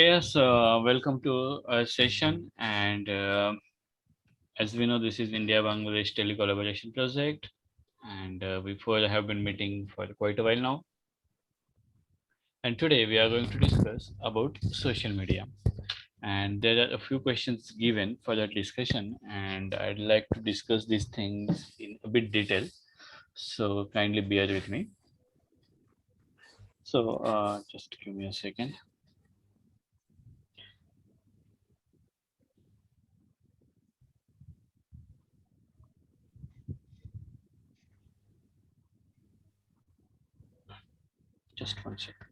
Yes, welcome to our session. And as we know, this is India Bangladesh Telecollaboration project. And before I have been meeting for quite a while now. And today we are going to discuss about social media. And there are a few questions given for that discussion. And I'd like to discuss these things in a bit detail. So kindly bear with me. So just give me a second. Just one second.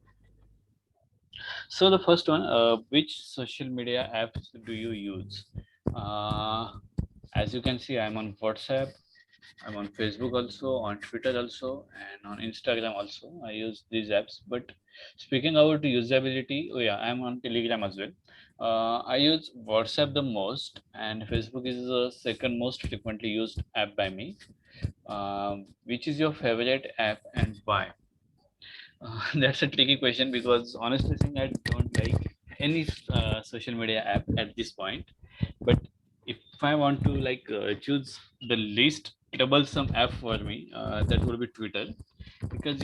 So the first one, which social media apps do you use? Uh, as you can see, I'm on WhatsApp, I'm on Facebook also, on Twitter also, and on Instagram also. I use these apps. But speaking about usability, oh yeah, I'm on Telegram as well. I use WhatsApp the most, and Facebook is the second most frequently used app by me. Which is your favorite app and why? That's a tricky question because honestly saying, I don't like any social media app at this point. But if I want to choose the least troublesome app for me, that would be Twitter, because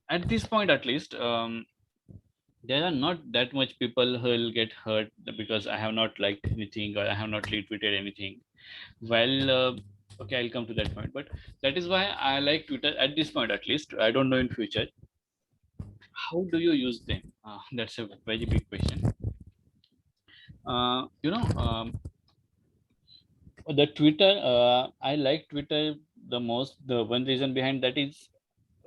at this point at least, there are not that much people who will get hurt because I have not liked anything or I have not retweeted anything. Well, okay, I'll come to that point, but that is why I like Twitter at this point at least. I don't know in future. How do you use them? That's a very big question. Uh, you know, the Twitter, I like Twitter the most. The one reason behind that is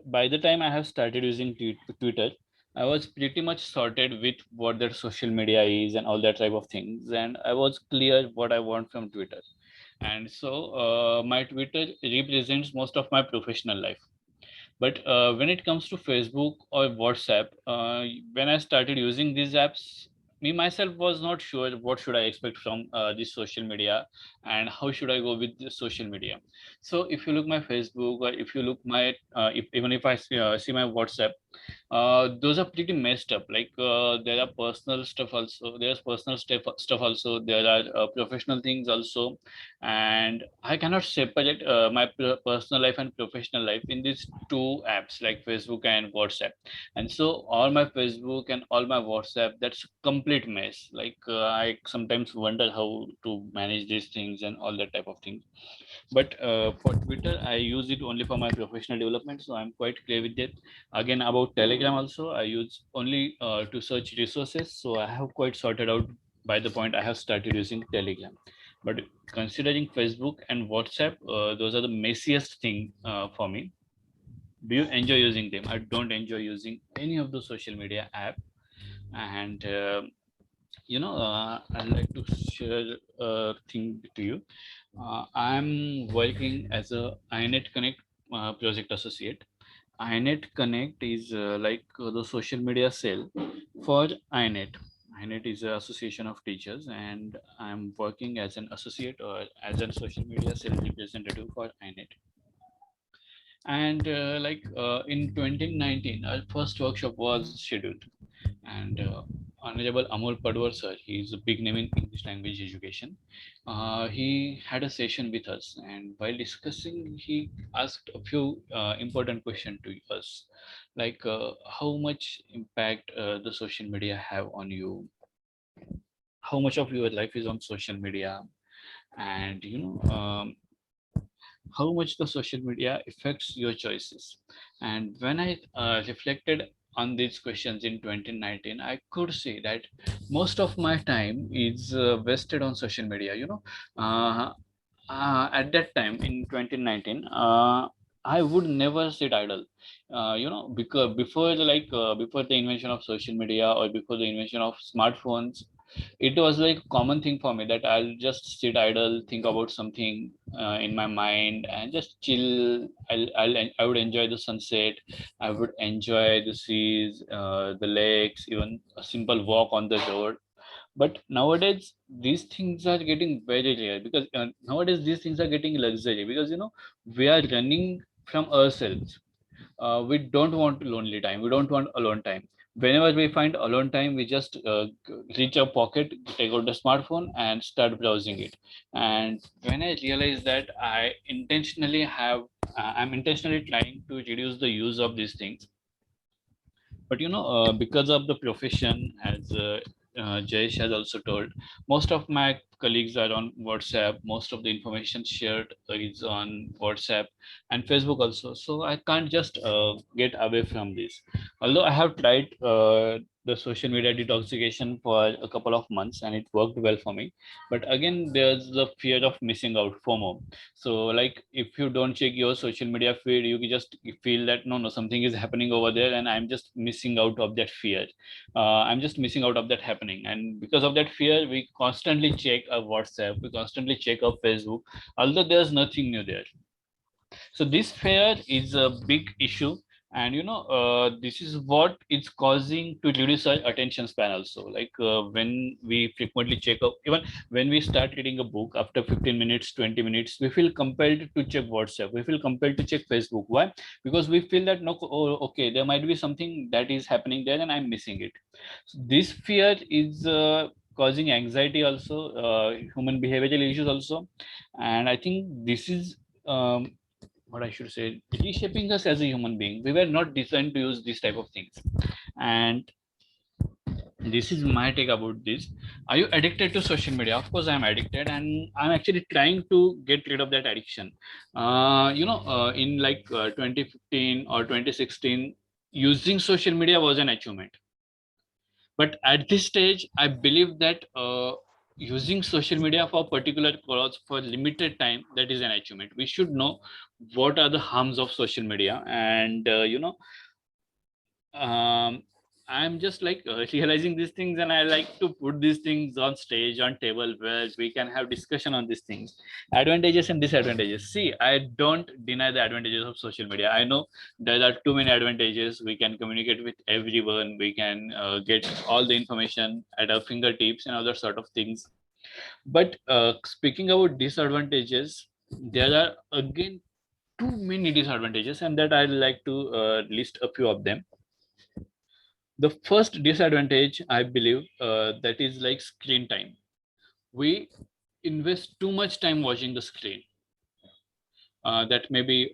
by the time I have started using Twitter, I was pretty much sorted with what that social media is and all that type of things, and I was clear what I want from Twitter. And so my Twitter represents most of my professional life. But when it comes to Facebook or WhatsApp, when I started using these apps, me myself was not sure what should I expect from this social media and how should I go with this social media. So if you look my Facebook or if you look my if even if I see my WhatsApp, those are pretty messed up. Like there are personal stuff also. There's personal stuff also. There are professional things also, and I cannot separate my personal life and professional life in these two apps like Facebook and WhatsApp. And so all my Facebook and all my WhatsApp, that's a complete mess. Like I sometimes wonder how to manage these things and all that type of things. But for Twitter, I use it only for my professional development, so I'm quite clear with that. Again, about Telegram also, I use only to search resources, so I have quite sorted out by the point I have started using Telegram. But considering Facebook and WhatsApp, those are the messiest thing for me. Do you enjoy using them? I don't enjoy using any of the social media app, and I'd like to share a thing to you. I'm working as a INET Connect project associate. INET Connect is the social media cell for INET. INET is an association of teachers, and I'm working as an associate or as a social media cell representative for INET. And in 2019, our first workshop was scheduled, and Honorable Amol Padwar sir, he's a big name in English language education. He had a session with us, and while discussing, he asked a few important questions to us, like how much impact the social media have on you, how much of your life is on social media, and how much the social media affects your choices. And when I reflected on these questions in 2019, I could see that most of my time is wasted on social media. Uh, at that time in 2019, I would never sit idle. Because before the invention of social media or before the invention of smartphones, it was like a common thing for me that I'll just sit idle, think about something in my mind, and just chill. I would enjoy the sunset. I would enjoy the seas, the lakes, even a simple walk on the road. But nowadays, these things are getting very rare because nowadays these things are getting luxury because we are running from ourselves. We don't want lonely time, we don't want alone time, Whenever we find alone time, we just reach our pocket, take out the smartphone and start browsing it. And when I realize that I'm intentionally trying to reduce the use of these things. But because of the profession, as Jayesh has also told, most of my colleagues are on WhatsApp. Most of the information shared is on WhatsApp and Facebook also. So I can't just get away from this. Although I have tried the social media detoxification for a couple of months and it worked well for me. But again, there's the fear of missing out, FOMO. So like if you don't check your social media feed, you just feel that no, something is happening over there and I'm just missing out of that fear. I'm just missing out of that happening. And because of that fear, we constantly check our WhatsApp, we constantly check our Facebook, although there's nothing new there. So this fear is a big issue. And this is what is causing to reduce our attention span also. Like when we frequently check up, even when we start reading a book, after 15 minutes, 20 minutes, we feel compelled to check WhatsApp, we feel compelled to check Facebook. Why? Because we feel that no, oh, okay, there might be something that is happening there and I'm missing it. So this fear is causing anxiety also, human behavioral issues also. And I think this is what I should say, reshaping us as a human being. We were not designed to use these type of things. And this is my take about this. Are you addicted to social media? Of course, I'm addicted, and I'm actually trying to get rid of that addiction. In like 2015 or 2016, using social media was an achievement. But at this stage, I believe that using social media for particular cause for limited time, that is an achievement. We should know what are the harms of social media. And um, I'm just like realizing these things, and I like to put these things on stage, on table, where we can have discussion on these things, advantages and disadvantages. See, I don't deny the advantages of social media. I know there are too many advantages. We can communicate with everyone, we can get all the information at our fingertips and other sort of things. But speaking about disadvantages, there are again too many disadvantages, and that I'd like to list a few of them. The first disadvantage, I believe, that is like screen time. We invest too much time watching the screen. That may be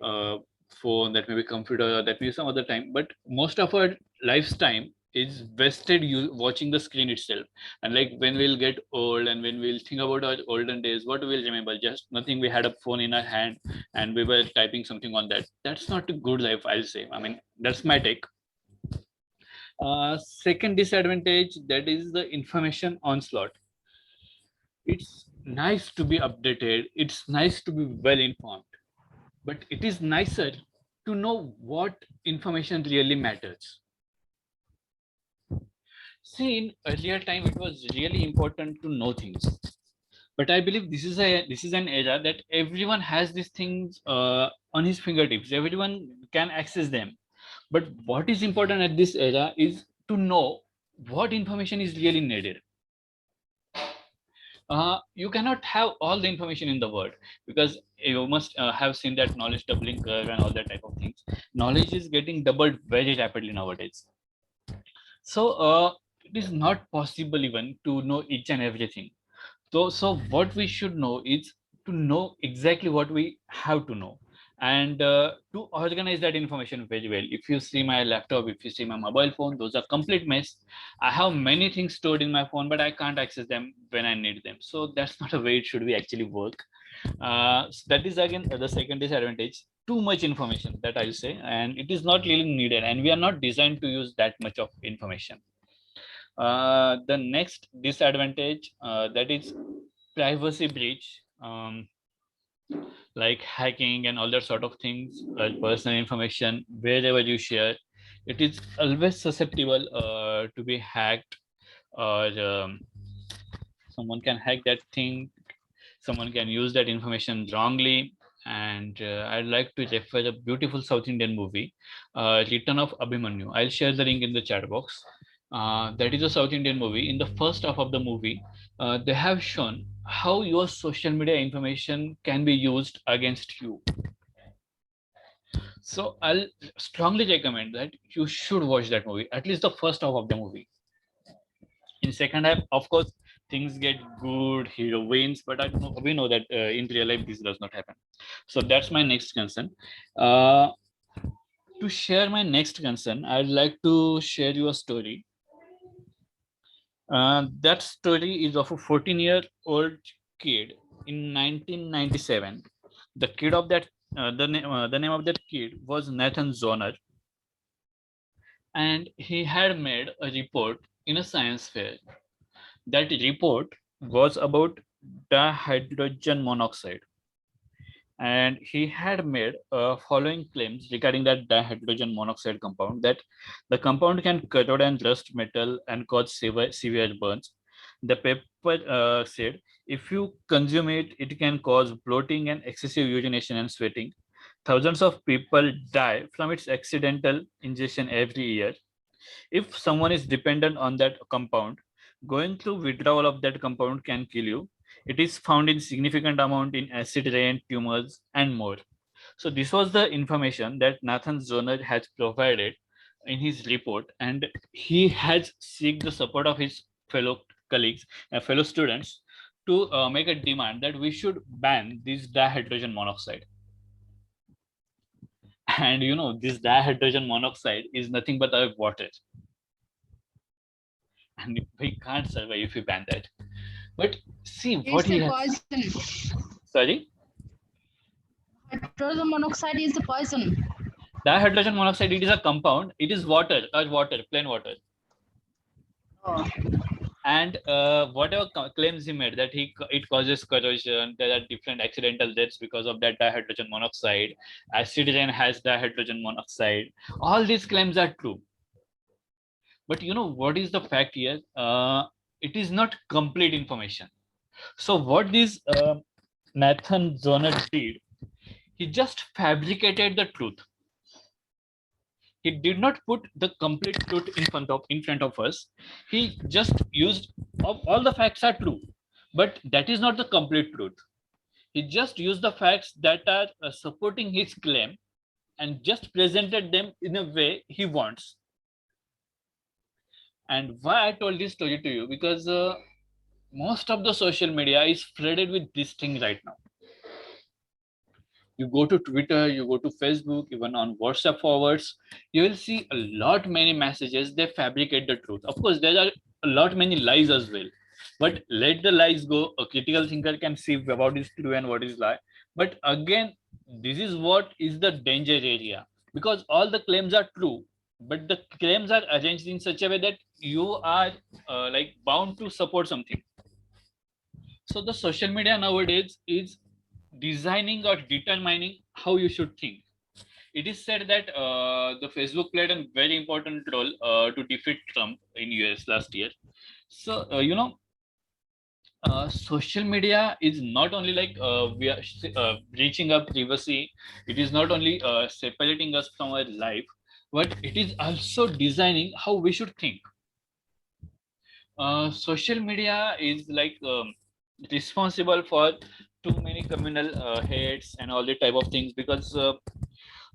phone, that may be computer, that may be some other time, but most of our lifetime is wasted you watching the screen itself. And like when we'll get old and when we'll think about our olden days, what we'll remember? Just nothing. We had a phone in our hand and we were typing something on that. That's not a good life, I'll say. I mean, that's my take. Second disadvantage, that is the information onslaught. It's nice to be updated, it's nice to be well informed, but it is nicer to know what information really matters. See, in earlier time, it was really important to know things, but I believe this is an era that everyone has these things on his fingertips. Everyone can access them. But what is important at this era is to know what information is really needed. You cannot have all the information in the world, because you must have seen that knowledge doubling curve and all that type of things. Knowledge is getting doubled very rapidly nowadays. So it is not possible even to know each and everything. So what we should know is to know exactly what we have to know, and to organize that information very well. If you see my laptop, if you see my mobile phone, those are complete mess. I have many things stored in my phone, but I can't access them when I need them. So that's not a way it should be actually work. So that is again the second disadvantage. Too much information, that I'll say, and it is not really needed, and we are not designed to use that much of information. The next disadvantage, that is privacy breach, like hacking and all that sort of things, like personal information wherever you share, it is always susceptible to be hacked, or someone can hack that thing, someone can use that information wrongly. And I'd like to refer a beautiful South Indian movie, Return of Abhimanyu. I'll share the link in the chat box. That is a South Indian movie. In the first half of the movie, they have shown how your social media information can be used against you. So I'll strongly recommend that you should watch that movie, at least the first half of the movie. In second half, of course, things get good, hero wins, but we know that in real life this does not happen. So that's my next concern. uh, to share my next concern, I'd like to share you a story. That story is of a 14-year-old kid in 1997. The kid of that the name of that kid was Nathan Zoner, and he had made a report in a science fair. That report was about dihydrogen monoxide, and he had made following claims regarding that dihydrogen monoxide compound, that the compound can corrode and rust metal and cause severe burns. The paper said if you consume it, it can cause bloating and excessive urination and sweating. Thousands of people die from its accidental ingestion every year. If someone is dependent on that compound, going through withdrawal of that compound can kill you. It is found in significant amount in acid rain, tumors, and more. So this was the information that Nathan Zoner has provided in his report, and he has seek the support of his fellow colleagues and fellow students to make a demand that we should ban this dihydrogen monoxide. And this dihydrogen monoxide is nothing but a water, and we can't survive if we ban that. But see what It's he a has. poison. Sorry, Hydrogen monoxide is a poison. dihydrogen monoxide. It is a compound. It is water, plain water. Oh. And whatever claims he made that it causes corrosion, there are different accidental deaths because of that dihydrogen monoxide. Acid rain has dihydrogen monoxide. All these claims are true. But what is the fact here? It is not complete information. So what this Nathan Zoner did, he just fabricated the truth. He did not put the complete truth in front of us. He just used all the facts are true, but that is not the complete truth. He just used the facts that are supporting his claim and just presented them in a way he wants. And why I told this story to you, because most of the social media is flooded with this thing right now. You go to Twitter, you go to Facebook, even on WhatsApp forwards, you will see a lot many messages. They fabricate the truth. Of course, there are a lot many lies as well. But let the lies go. A critical thinker can see what is true and what is lie. But again, this is what is the danger area, because all the claims are true, but the claims are arranged in such a way that you are like bound to support something. So the social media nowadays is designing or determining how you should think. It is said that the Facebook played a very important role to defeat Trump in US last year. So social media is not only like we are reaching our privacy. It is not only separating us from our life, but it is also designing how we should think. Social media is like responsible for too many communal hates and all the type of things, because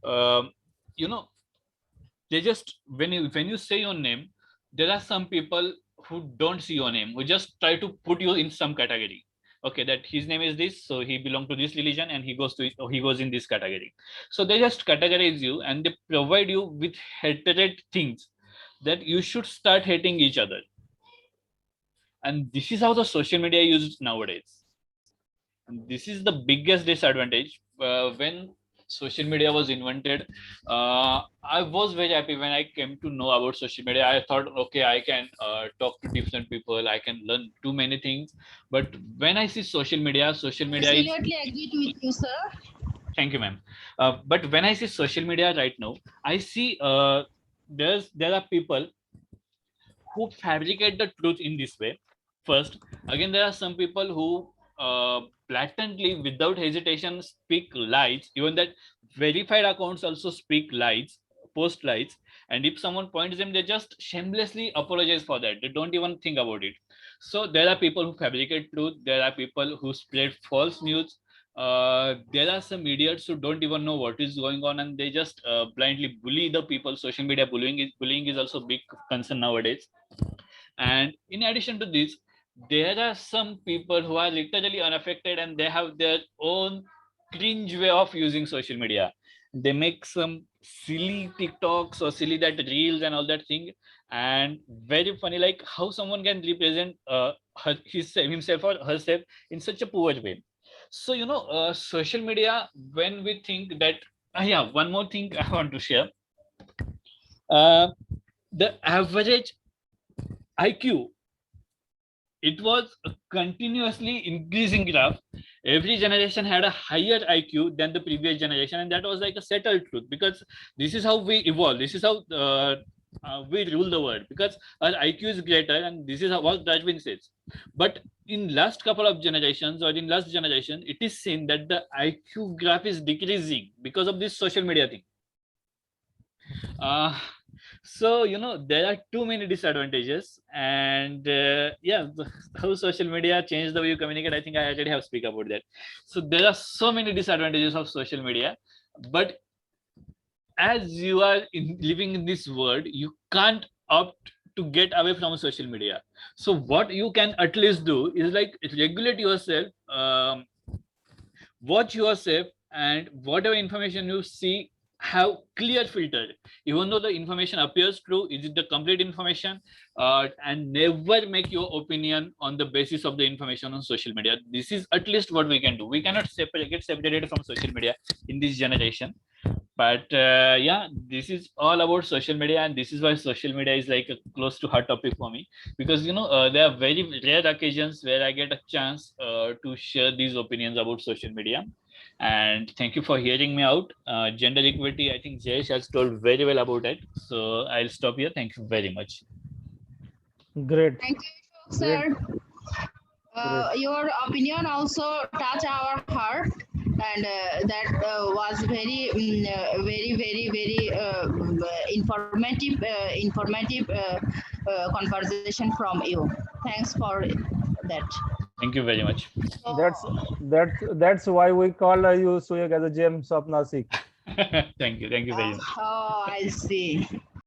um you know they just when you say your name, there are some people who don't see your name, who just try to put you in some category. Okay, that his name is this, so he belongs to this religion and he goes in this category. So they just categorize you and they provide you with hatred things, that you should start hating each other. And this is how the social media used nowadays. And this is the biggest disadvantage. When social media was invented, I was very happy when I came to know about social media. I thought, okay, I can talk to different people, I can learn too many things. But when I see social media is. Absolutely agreed with you, sir. Thank you, ma'am. But when I see social media right now, I see there are people who fabricate the truth in this way. First, again, there are some people who blatantly, without hesitation, speak lies. Even that verified accounts also speak lies, post lies. And if someone points them, they just shamelessly apologize for that. They don't even think about it. So there are people who fabricate truth. There are people who spread false news. there are some idiots who don't even know what is going on, and they just blindly bully the people. Social media bullying is also a big concern nowadays. And in addition to this, there are some people who are literally unaffected, and they have their own cringe way of using social media. They make some silly TikToks or silly that reels and all that thing, and very funny, like how someone can represent himself or herself in such a poor way. So social media, when we think that, yeah, one more thing I want to share. uh, the average IQ, it was a continuously increasing graph. Every generation had a higher IQ than the previous generation, and that was like a settled truth, because this is how we evolve. This is how we rule the world, because our IQ is greater, and this is how, what Darwin says. But in last couple of generations, or in last generation, it is seen that the IQ graph is decreasing because of this social media thing. uh, so there are too many disadvantages, and yeah, how social media changed the way you communicate, I think I already have speak about that. So there are so many disadvantages of social media, but as you are living in this world, you can't opt to get away from social media. So what you can at least do is like regulate yourself, watch yourself, and whatever information you see, have clear filter. Even though the information appears true, is it the complete information? And never make your opinion on the basis of the information on social media. This is at least what we can do. We cannot get separated from social media in this generation. But yeah, this is all about social media, and this is why social media is like a close to heart topic for me, because there are very rare occasions where I get a chance to share these opinions about social media. And thank you for hearing me out. Gender equity, I think Jayesh has told very well about it, so I'll stop here. Thank you very much. Great, Thank you, great, sir. great. Your opinion also touch our heart, and that was very, informative conversation from you. Thanks for that. Thank you very much. So, That's why we call you Suyag as a James of Nasik. Thank you very much. oh, I see.